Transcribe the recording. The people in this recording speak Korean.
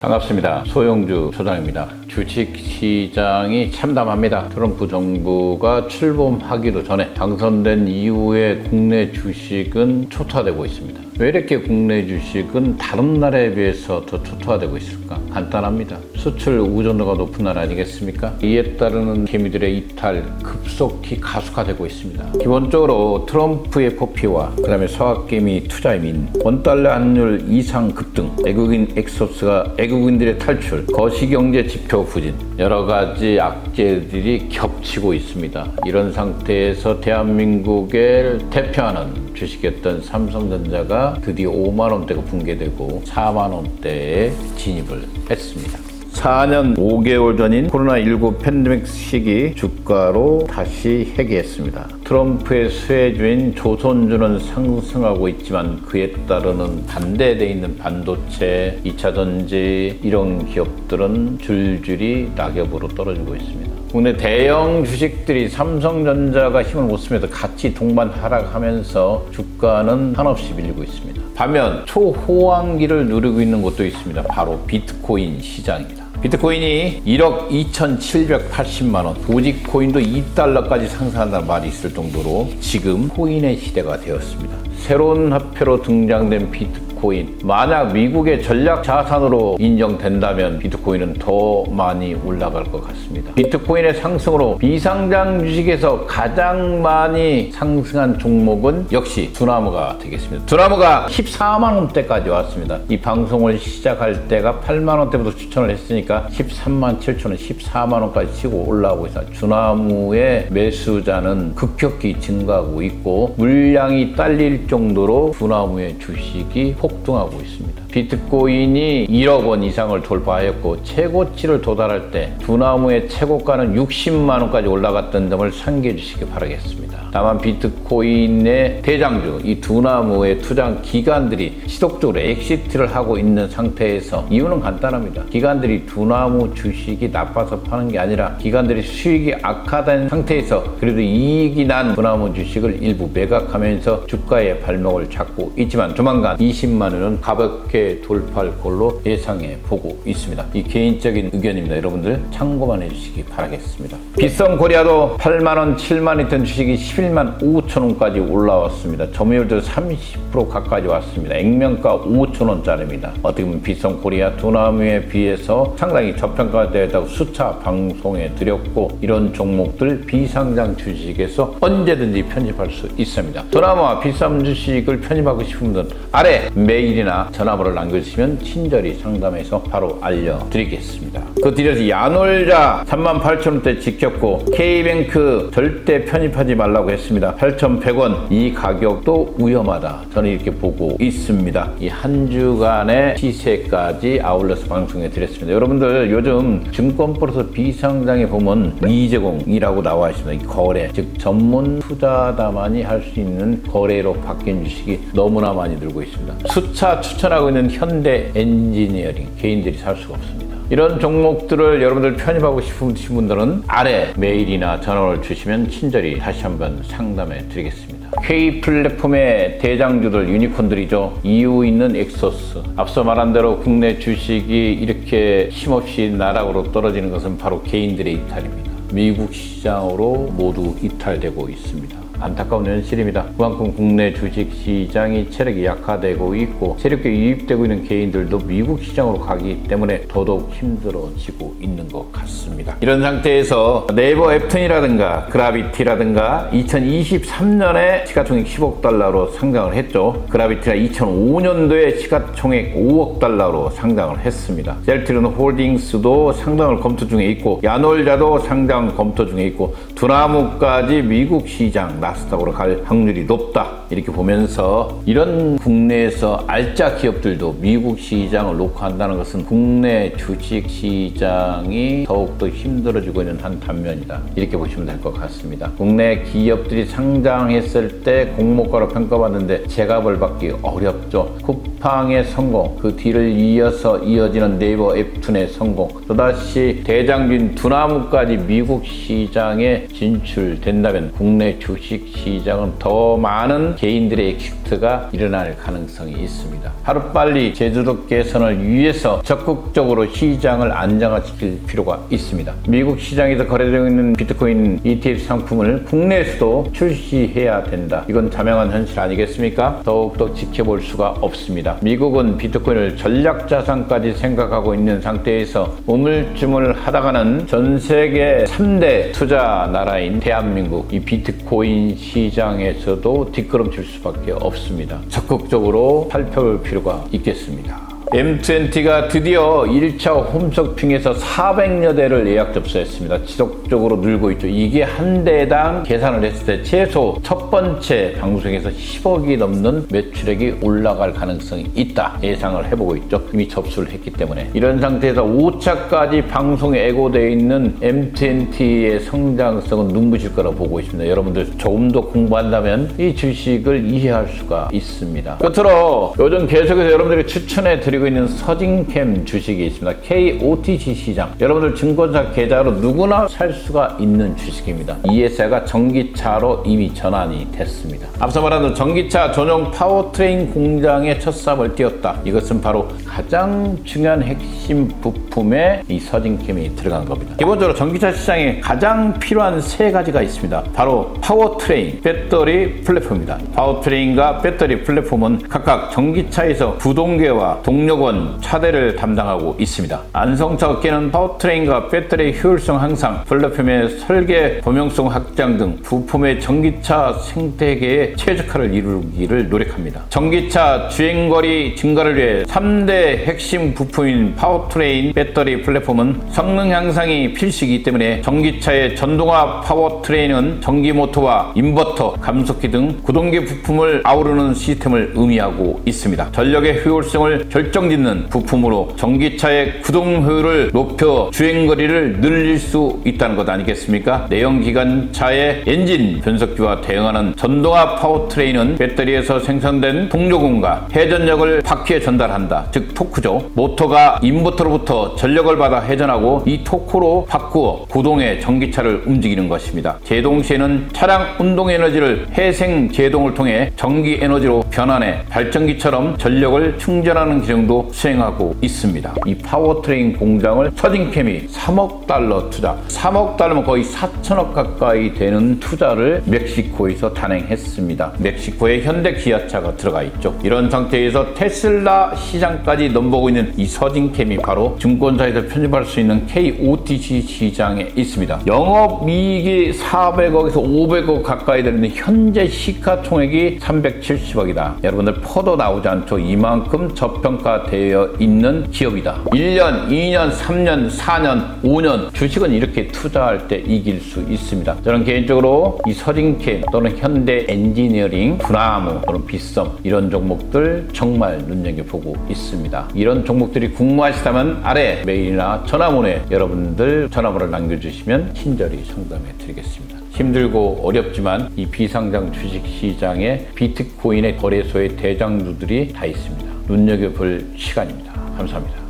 반갑습니다. 소영주 소장입니다. 주식시장이 참담합니다. 트럼프 정부가 출범하기도 전에 당선된 이후에 국내 주식은 초토화되고 있습니다. 왜 이렇게 국내 주식은 다른 나라에 비해서 더 초토화되고 있을까? 간단합니다. 수출 의존도가 높은 나라 아니겠습니까? 이에 따르는 개미들의 이탈 급속히 가속화되고 있습니다. 기본적으로 트럼프의 포피와 그 다음에 서학개미 투자민, 원달러 환율 이상 급등, 외국인 엑소스가 외국인들의 탈출, 거시경제 지표 부진, 여러 가지 악재들이 겹치고 있습니다. 이런 상태에서 대한민국을 대표하는 주식이었던 삼성전자가 드디어 5만원대가 붕괴되고 4만원대에 진입을 했습니다. 4년 5개월 전인 코로나19 팬데믹 시기 주가로 다시 회귀했습니다. 트럼프의 수혜주인 조선주는 상승하고 있지만 그에 따르는 반대되어 있는 반도체, 2차전지 이런 기업들은 줄줄이 낙엽으로 떨어지고 있습니다. 국내 대형 주식들이 삼성전자가 힘을 못 쓰면서 같이 동반 하락하면서 주가는 한없이 밀리고 있습니다. 반면 초호황기를 누리고 있는 곳도 있습니다. 바로 비트코인 시장입니다. 비트코인이 1억 2,780만 원, 도지코인도 2달러까지 상승한다는 말이 있을 정도로 지금 코인의 시대가 되었습니다. 새로운 화폐로 등장된 비트코인, 만약 미국의 전략 자산으로 인정된다면 비트코인은 더 많이 올라갈 것 같습니다. 비트코인의 상승으로 비상장 주식에서 가장 많이 상승한 종목은 역시 두나무가 되겠습니다. 두나무가 14만 원대까지 왔습니다. 이 방송을 시작할 때가 8만 원대부터 추천을 했으니까 13만 7천 원, 14만 원까지 치고 올라오고 있어요. 두나무의 매수자는 급격히 증가하고 있고 물량이 딸릴 정도로 두나무의 주식이 폭등하고 있습니다. 비트코인이 1억 원 이상을 돌파하였고 최고치를 도달할 때 두나무의 최고가는 60만 원까지 올라갔던 점을 상기해 주시기 바라겠습니다. 다만 비트코인의 대장주 이 두나무의 투자 기관들이 지속적으로 엑시트를 하고 있는 상태에서 이유는 간단합니다. 기관들이 두나무 주식이 나빠서 파는 게 아니라 기관들이 수익이 악화된 상태에서 그래도 이익이 난 두나무 주식을 일부 매각하면서 주가의 발목을 잡고 있지만 조만간 20만 원은 가볍게 돌파할 걸로 예상해 보고 있습니다. 이 개인적인 의견입니다. 여러분들 참고만 해주시기 바라겠습니다. 빗썸코리아도 8만원, 7만원 있던 주식이 11만 5천원까지 올라왔습니다. 점유율도 30% 가까이 왔습니다. 액면가 5천원짜리입니다. 어떻게 보면 빗썸코리아 두나무에 비해서 상당히 저평가되었다고 수차 방송해 드렸고 이런 종목들 비상장 주식에서 언제든지 편입할 수 있습니다. 두나무와 빗썸 주식을 편입하고 싶은 분은 아래 메일이나 전화번호를 남겨주시면 친절히 상담해서 바로 알려드리겠습니다. 그 뒤에서 야놀자 38,000원대 지켰고 K뱅크 절대 편입하지 말라고 했습니다. 8,100원 이 가격도 위험하다. 저는 이렇게 보고 있습니다. 이 한 주간의 시세까지 아울러서 방송해 드렸습니다. 여러분들 요즘 증권 플러스 비상장에 보면 미제공이라고 나와 있습니다. 이 거래, 즉 전문 투자자만이 할 수 있는 거래로 바뀐 주식이 너무나 많이 늘고 있습니다. 수차 추천하고 있는 현대 엔지니어링 개인들이 살 수가 없습니다. 이런 종목들을 여러분들 편입하고 싶으신 분들은 아래 메일이나 전화를 주시면 친절히 다시 한번 상담해 드리겠습니다. K 플랫폼의 대장주들 유니콘들이죠. 이유 있는 엑소스. 앞서 말한 대로 국내 주식이 이렇게 힘없이 나락으로 떨어지는 것은 바로 개인들의 이탈입니다. 미국 시장으로 모두 이탈되고 있습니다. 안타까운 현실입니다. 그만큼 국내 주식시장이 체력이 약화되고 있고 새롭게 유입되고 있는 개인들도 미국 시장으로 가기 때문에 더더욱 힘들어지고 있는 것 같습니다. 이런 상태에서 네이버 앱턴이라든가 그라비티라든가 2023년에 시가총액 10억 달러로 상장을 했죠. 그라비티가 2005년도에 시가총액 5억 달러로 상장을 했습니다. 셀트리온 홀딩스도 상장을 검토 중에 있고 야놀자도 상장 검토 중에 있고 두나무까지 미국 시장 나스닥으로 갈 확률이 높다. 이렇게 보면서 이런 국내에서 알짜 기업들도 미국 시장을 놓고 한다는 것은 국내 주식 시장이 더욱더 힘들어지고 있는 한 단면이다. 이렇게 보시면 될 것 같습니다. 국내 기업들이 상장했을 때 공모가로 평가받는데 제값을 받기 어렵죠. 쿠팡의 성공, 그 뒤를 이어지는 네이버 웹툰의 성공, 또다시 대장주인 두나무까지 미국 시장에 진출된다면 국내 주식 시장은 더 많은 개인들의 엑시트가 일어날 가능성이 있습니다. 하루빨리 제도적 개선을 위해서 적극적으로 시장을 안정화시킬 필요가 있습니다. 미국 시장에서 거래되고 있는 비트코인 ETF 상품을 국내에서도 출시해야 된다. 이건 자명한 현실 아니겠습니까? 더욱더 지켜볼 수가 없습니다. 미국은 비트코인을 전략자산까지 생각하고 있는 상태에서 우물쭈물 하다가는 전 세계 3대 투자 나라인 대한민국, 이 비트코인 시장에서도 뒷걸음칠 수밖에 없습니다. 적극적으로 살펴볼 필요가 있겠습니다. M20가 드디어 1차 홈쇼핑에서 400여 대를 예약 접수했습니다. 지속적으로 늘고 있죠. 이게 한 대당 계산을 했을 때 최소 첫 번째 방송에서 10억이 넘는 매출액이 올라갈 가능성이 있다 예상을 해보고 있죠. 이미 접수를 했기 때문에. 이런 상태에서 5차까지 방송에 예고되어 있는 M20의 성장성은 눈부실 거라고 보고 있습니다. 여러분들 조금 더 공부한다면 이 주식을 이해할 수가 있습니다. 끝으로 요즘 계속해서 여러분들이 추천해 드리고 있는 서진캠 주식이 있습니다. KOTC 시장. 여러분들 증권사 계좌로 누구나 살 수가 있는 주식입니다. ESR가 전기차로 이미 전환이 됐습니다. 앞서 말한 전기차 전용 파워트레인 공장에 첫 삽을 띄웠다. 이것은 바로 가장 중요한 핵심 부품에 이 서진캠이 들어간 겁니다. 기본적으로 전기차 시장에 가장 필요한 세 가지가 있습니다. 바로 파워트레인, 배터리, 플랫폼입니다. 파워트레인과 배터리, 플랫폼은 각각 전기차에서 부동계와 동력원, 차대를 담당하고 있습니다. 안성차 업계는 파워트레인과 배터리의 효율성 향상, 플랫폼의 설계, 범용성 확장 등 부품의 전기차 생태계에 최적화를 이루기를 노력합니다. 전기차 주행거리 증가를 위해 3대 핵심 부품인 파워트레인, 배터리, 플랫폼은 성능 향상이 필수이기 때문에 전기차의 전동화 파워트레인은 전기모터와 인버터, 감속기 등 구동계 부품을 아우르는 시스템을 의미하고 있습니다. 전력의 효율성을 결정짓는 부품으로 전기차의 구동 효율을 높여 주행거리를 늘릴 수 있다는 것 아니겠습니까? 내연기관차의 엔진 변속기와 대응하는 전동화 파워트레인은 배터리에서 생성된 동력원과 회전력을 바퀴에 전달한다. 즉 토크죠. 모터가 인버터로부터 전력을 받아 회전하고 이 토크로 바꾸어 구동의 전기차를 움직이는 것입니다. 제동 시에는 차량 운동 에너지를 회생 제동을 통해 전기 에너지로 변환해 발전기처럼 전력을 충전하는 기능도 수행하고 있습니다. 이 파워트레인 공장을 서진캠이 3억 달러 투자, 3억 달러면 거의 4천억 가까이 되는 투자를 멕시코에서 단행했습니다. 멕시코에 현대 기아차가 들어가 있죠. 이런 상태에서 테슬라 시장까지 넘보고 있는 이 서진캠이 바로 증권사에서 편입할 수 있는 KOTC 시장에 있습니다. 영업이익이 400억에서 500억 가까이 되는 현재 시가총액이 370억이다. 여러분들 퍼도 나오지 않죠. 이만큼 저평가되어 있는 기업이다. 1년, 2년, 3년, 4년, 5년 주식은 이렇게 투자할 때 이길 수 있습니다. 저는 개인적으로 이 서진캠 또는 현대 엔지니어링, 두나무 또는 빗썸 이런 종목들 정말 눈여겨보고 있습니다. 이런 종목들이 궁금하시다면 아래 메일이나 전화문에 여러분들 전화번호를 남겨주시면 친절히 상담해 드리겠습니다. 힘들고 어렵지만 이 비상장 주식시장에 비트코인의 거래소의 대장주들이 다 있습니다. 눈여겨볼 시간입니다. 감사합니다.